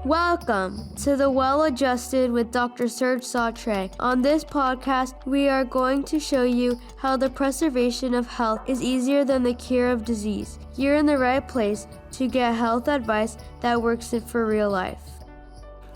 Welcome to The Well-Adjusted with Dr. Serge Sautre. On this podcast, we are going to show you how the preservation of health is easier than the cure of disease. You're in the right place to get health advice that works for real life.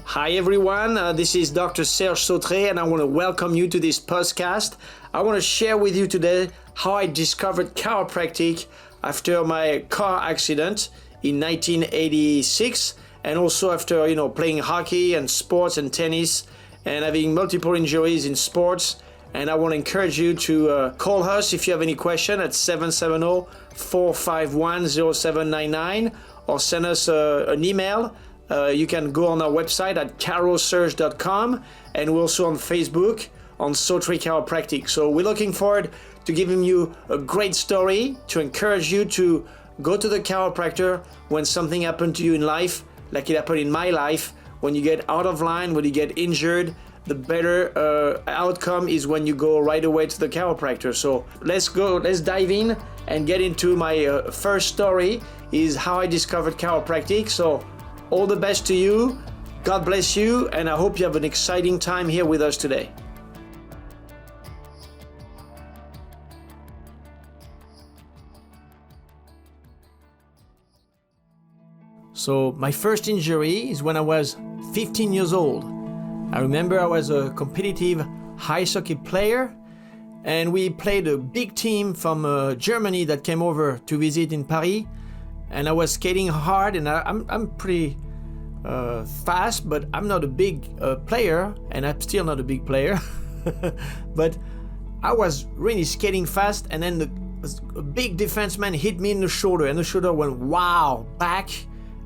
Hi everyone, this is Dr. Serge Sautre and I want to welcome you to this podcast. I want to share with you today how I discovered chiropractic after my car accident in 1986. And also after, playing hockey and sports and tennis and having multiple injuries in sports. And I want to encourage you to call us if you have any question at 770-451-0799 or send us an email. You can go on our website at chirosurge.com and we're also on Facebook on Sautre Chiropractic. So we're looking forward to giving you a great story to encourage you to go to the chiropractor when something happened to you in life. Like it happened in my life, when you get out of line, when you get injured, the better outcome is when you go right away to the chiropractor. So let's dive in and get into my first story, is how I discovered chiropractic. So all the best to you, God bless you, and I hope you have an exciting time here with us today. So my first injury is when I was 15 years old. I remember I was a competitive ice hockey player and we played a big team from Germany that came over to visit in Paris, and I was skating hard and I'm pretty fast, but I'm not a big player, and I'm still not a big player. But I was really skating fast, and then a big defenseman hit me in the shoulder, and the shoulder went wow back.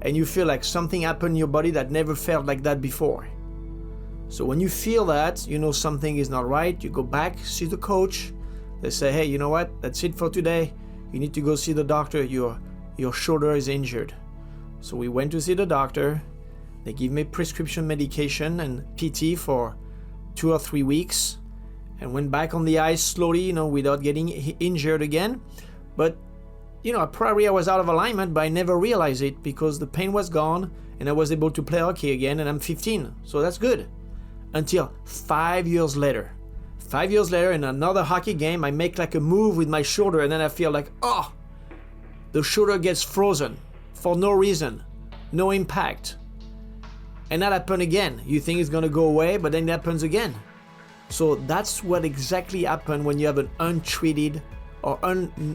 And you feel like something happened in your body that never felt like that before. So when you feel that, you know something is not right, you go back, see the coach. They say, hey, you know what? That's it for today. You need to go see the doctor. Your shoulder is injured. So we went to see the doctor. They give me prescription medication and PT for 2 or 3 weeks, and went back on the ice slowly, without getting injured again. But probably I was out of alignment, but I never realized it because the pain was gone and I was able to play hockey again, and I'm 15, so that's good. Until 5 years later. 5 years later, in another hockey game, I make like a move with my shoulder, and then I feel like, the shoulder gets frozen for no reason, no impact. And that happened again. You think it's gonna go away, but then it happens again. So that's what exactly happened when you have an untreated or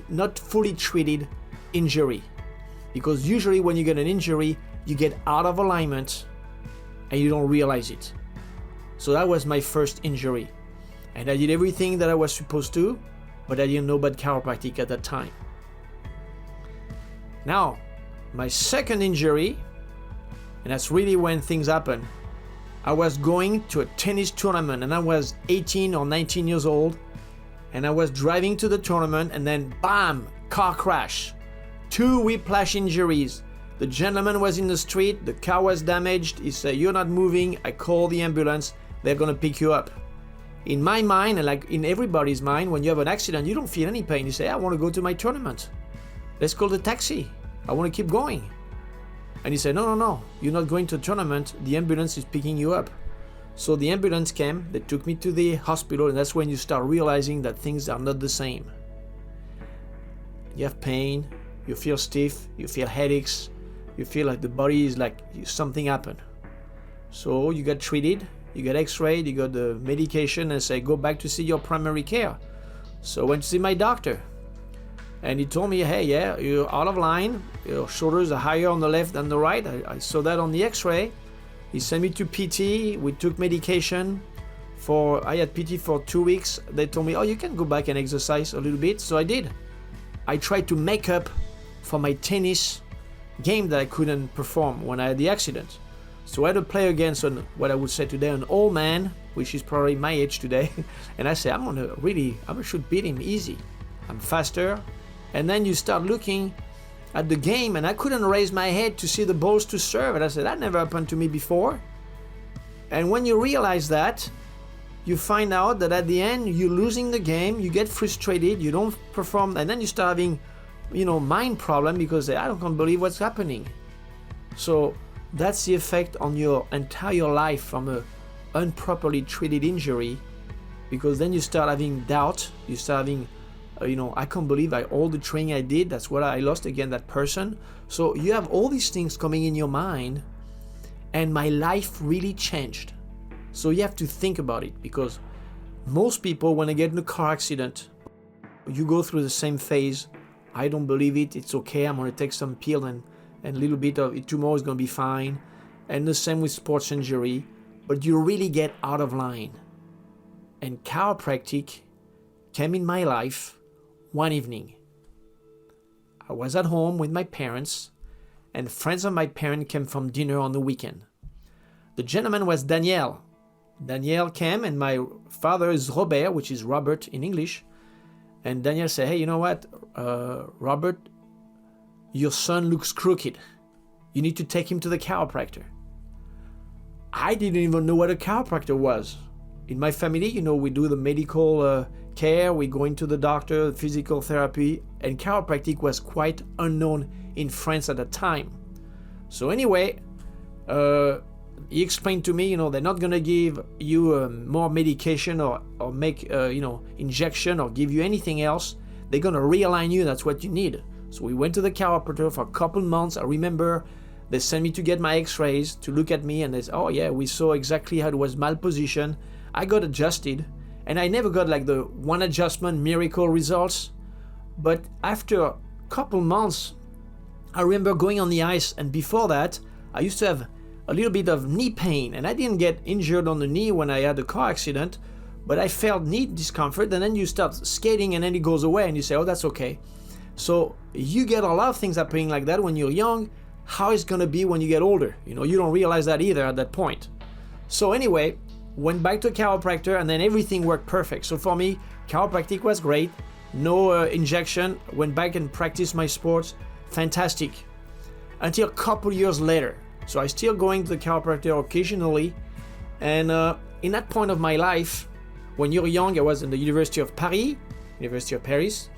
not fully treated injury. Because usually when you get an injury, you get out of alignment and you don't realize it. So that was my first injury. And I did everything that I was supposed to, but I didn't know about chiropractic at that time. Now, my second injury, and that's really when things happen. I was going to a tennis tournament and I was 18 or 19 years old. And I was driving to the tournament, and then bam, car crash. 2 whiplash injuries. The gentleman was in the street, the car was damaged. He said, you're not moving. I call the ambulance. They're gonna pick you up. In my mind, and like in everybody's mind, when you have an accident, you don't feel any pain. You say, I want to go to my tournament. Let's call the taxi. I want to keep going. And he said, no, you're not going to a tournament. The ambulance is picking you up. So the ambulance came, they took me to the hospital, and that's when you start realizing that things are not the same. You have pain, you feel stiff, you feel headaches, you feel like the body is like something happened. So you get treated, you get x-rayed, you got the medication, and say, go back to see your primary care. So I went to see my doctor. And he told me, hey, yeah, you're out of line, your shoulders are higher on the left than the right. I saw that on the x-ray. He sent me to PT, we took medication. I had PT for 2 weeks. They told me, you can go back and exercise a little bit. So I did. I tried to make up for my tennis game that I couldn't perform when I had the accident. So I had to play against what I would say today an old man, which is probably my age today. And I said, I should beat him easy. I'm faster. And then you start looking at the game, and I couldn't raise my head to see the balls to serve. And I said, that never happened to me before. And when you realize that, you find out that at the end, you're losing the game, you get frustrated, you don't perform, and then you start having, mind problem because I don't believe what's happening. So that's the effect on your entire life from a improperly treated injury, because then you start having doubt, you start having I can't believe all the training I did, that's what I lost again, that person. So you have all these things coming in your mind, and my life really changed. So you have to think about it, because most people, when they get in a car accident, you go through the same phase. I don't believe it, it's okay, I'm going to take some pill and a little bit of it tomorrow is going to be fine. And the same with sports injury, but you really get out of line. And chiropractic came in my life one evening. I was at home with my parents, and friends of my parents came from dinner on the weekend. The gentleman was Daniel. Daniel came, and my father is Robert, which is Robert in English. And Daniel said, hey, you know what, Robert, your son looks crooked. You need to take him to the chiropractor. I didn't even know what a chiropractor was. In my family, we do the medical care, we go into the doctor, physical therapy, and chiropractic was quite unknown in France at the time. So anyway, he explained to me, they're not going to give you more medication or make, injection or give you anything else. They're going to realign you, that's what you need. So we went to the chiropractor for a couple months. I remember they sent me to get my x-rays to look at me, and they said, oh yeah, we saw exactly how it was malpositioned. I got adjusted, and I never got like the one adjustment miracle results. But after a couple months, I remember going on the ice, and before that, I used to have a little bit of knee pain, and I didn't get injured on the knee when I had a car accident, but I felt knee discomfort, and then you start skating, and then it goes away, and you say, oh, that's okay. So you get a lot of things happening like that when you're young. How it's going to be when you get older? You don't realize that either at that point. So anyway, went back to a chiropractor, and then everything worked perfect. So for me, chiropractic was great. No injection. Went back and practiced my sports. Fantastic. Until a couple years later. So I still going to the chiropractor occasionally. And in that point of my life, when you're young, I was in the University of Paris,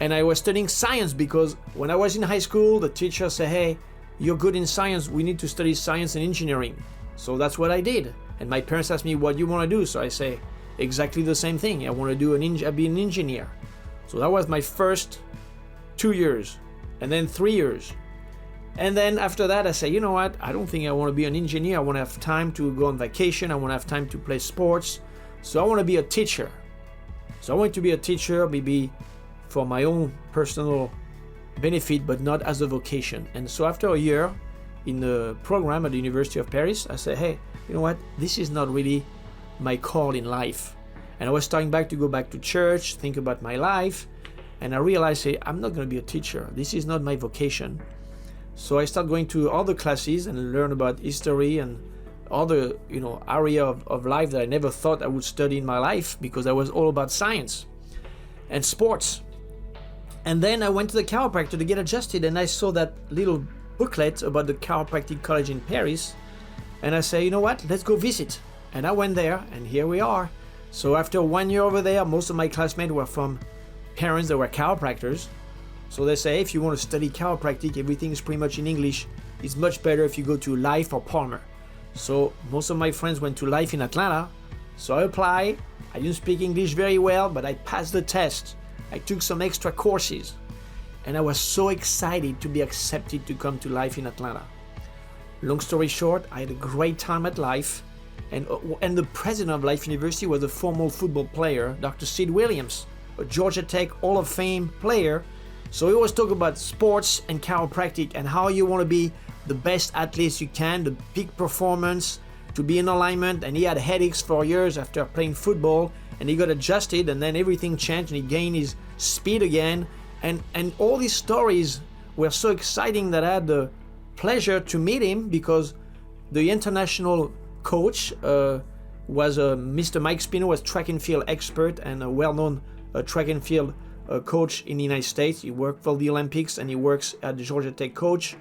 and I was studying science, because when I was in high school, the teacher said, hey, you're good in science, we need to study science and engineering. So that's what I did. And my parents asked me, what do you want to do? So I say exactly the same thing. I want to be an engineer. So that was my first 2 years, and then 3 years. And then after that, I say, you know what? I don't think I want to be an engineer. I want to have time to go on vacation. I want to have time to play sports. So I want to be a teacher. So I want to be a teacher, maybe for my own personal benefit, but not as a vocation. And so after a year in the program at the University of Paris, I said, hey, you know what? This is not really my call in life. And I was starting to go back to church, think about my life. And I realized, hey, I'm not going to be a teacher. This is not my vocation. So I started going to other classes and learn about history and other, area of life that I never thought I would study in my life, because I was all about science and sports. And then I went to the chiropractor to get adjusted, and I saw that little booklet about the chiropractic college in Paris. And I say, you know what, let's go visit. And I went there, and here we are. So after 1 year over there, most of my classmates were from parents that were chiropractors. So they say, hey, if you want to study chiropractic, everything is pretty much in English. It's much better if you go to Life or Palmer. So most of my friends went to Life in Atlanta. So I applied. I didn't speak English very well, but I passed the test. I took some extra courses, and I was so excited to be accepted to come to Life in Atlanta. Long story short, I had a great time at Life, and the president of Life University was a former football player, Dr. Sid Williams, a Georgia Tech Hall of Fame player. So we always talk about sports and chiropractic and how you want to be the best athlete you can, the peak performance, to be in alignment. And he had headaches for years after playing football, and he got adjusted, and then everything changed, and he gained his speed again. And all these stories were so exciting that I had the pleasure to meet him, because the international coach was Mr. Mike Spino, was track and field expert and a well-known track and field coach in the United States. He worked for the Olympics, and he works at the Georgia Tech coach.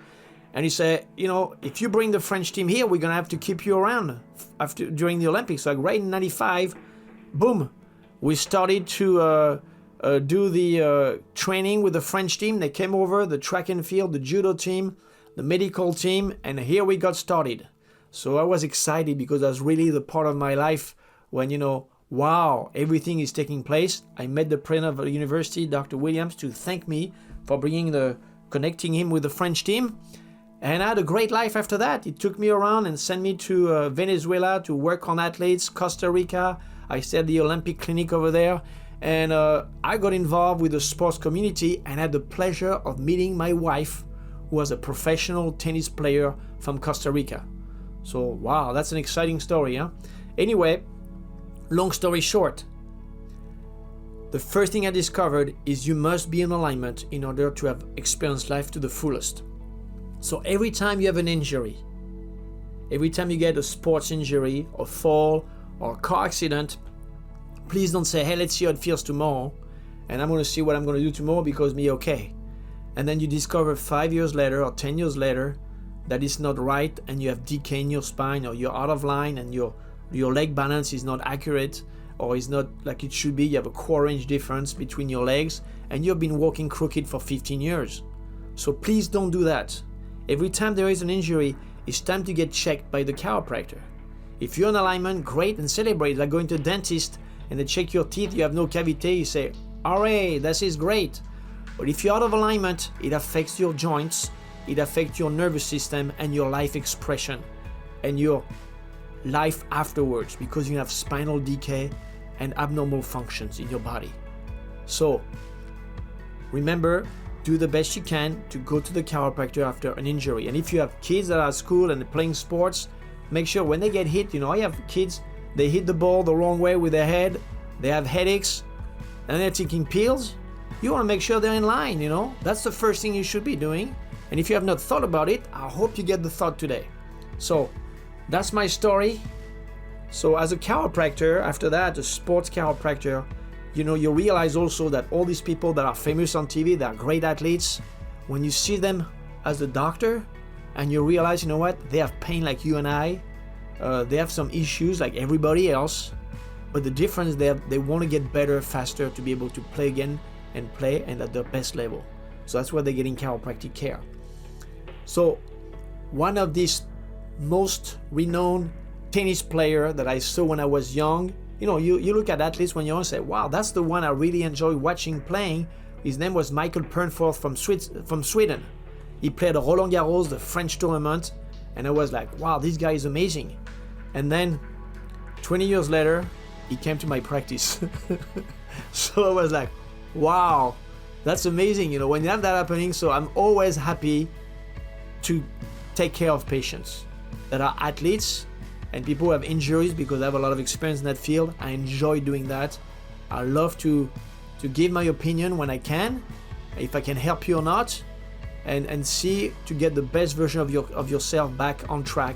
And he said, if you bring the French team here, we're going to have to keep you around during the Olympics. So right in 95, boom, we started to do the training with the French team. They came over, the track and field, the judo team, the medical team, and here we got started. So I was excited because that's really the part of my life when, wow, everything is taking place. I met the president of the university, Dr. Williams, to thank me for connecting him with the French team. And I had a great life after that. He took me around and sent me to Venezuela to work on athletes, Costa Rica. I stayed at the Olympic Clinic over there. And I got involved with the sports community and had the pleasure of meeting my wife, who was a professional tennis player from Costa Rica. So, wow, that's an exciting story, huh? Anyway, long story short, the first thing I discovered is you must be in alignment in order to have experienced life to the fullest. So every time you have an injury, every time you get a sports injury, or fall, or a car accident, please don't say, hey, let's see how it feels tomorrow, and I'm going to see what I'm going to do tomorrow because me okay. And then you discover 5 years later or 10 years later that it's not right, and you have decay in your spine, or you're out of line, and your leg balance is not accurate, or is not like it should be. You have a quarter inch difference between your legs, and you've been walking crooked for 15 years. So please don't do that. Every time there is an injury, it's time to get checked by the chiropractor. If you're in alignment, great, and celebrate. Like going to the dentist and they check your teeth, you have no cavity, you say, hooray, this is great. But if you're out of alignment, it affects your joints, it affects your nervous system and your life expression and your life afterwards, because you have spinal decay and abnormal functions in your body. So remember, do the best you can to go to the chiropractor after an injury. And if you have kids that are at school and playing sports, make sure when they get hit, I have kids, they hit the ball the wrong way with their head, they have headaches, and they're taking pills. You want to make sure they're in line, That's the first thing you should be doing. And if you have not thought about it, I hope you get the thought today. So that's my story. So as a chiropractor, after that, a sports chiropractor, you realize also that all these people that are famous on TV, that are great athletes, when you see them as a doctor and you realize, they have pain like you and I, they have some issues like everybody else, but the difference they want to get better faster to be able to play again and play and at their best level. So that's why they're getting chiropractic care. So one of these most renowned tennis player that I saw when I was young, you look at athletes when you're young and say, wow, that's the one I really enjoy watching playing. His name was Michael Pernfort from Sweden. He played Roland Garros, the French tournament, and I was like, wow, this guy is amazing. And then 20 years later, he came to my practice. So I was like, wow, that's amazing, when you have that happening. So I'm always happy to take care of patients that are athletes and people who have injuries, because I have a lot of experience in that field. I enjoy doing that. I love to give my opinion when I can, if I can help you or not, and see to get the best version of yourself back on track,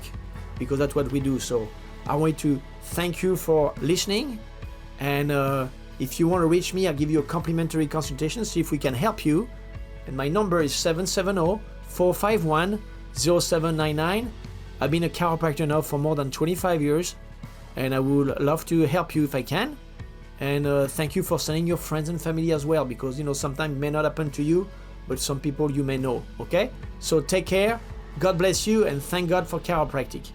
because that's what we do. So I want to thank you for listening, and if you want to reach me, I'll give you a complimentary consultation, see if we can help you. And my number is 770-451-0799. I've been a chiropractor now for more than 25 years, and I would love to help you if I can. And thank you for sending your friends and family as well, because sometimes it may not happen to you, but some people you may know. Okay? So take care, God bless you, and thank God for chiropractic.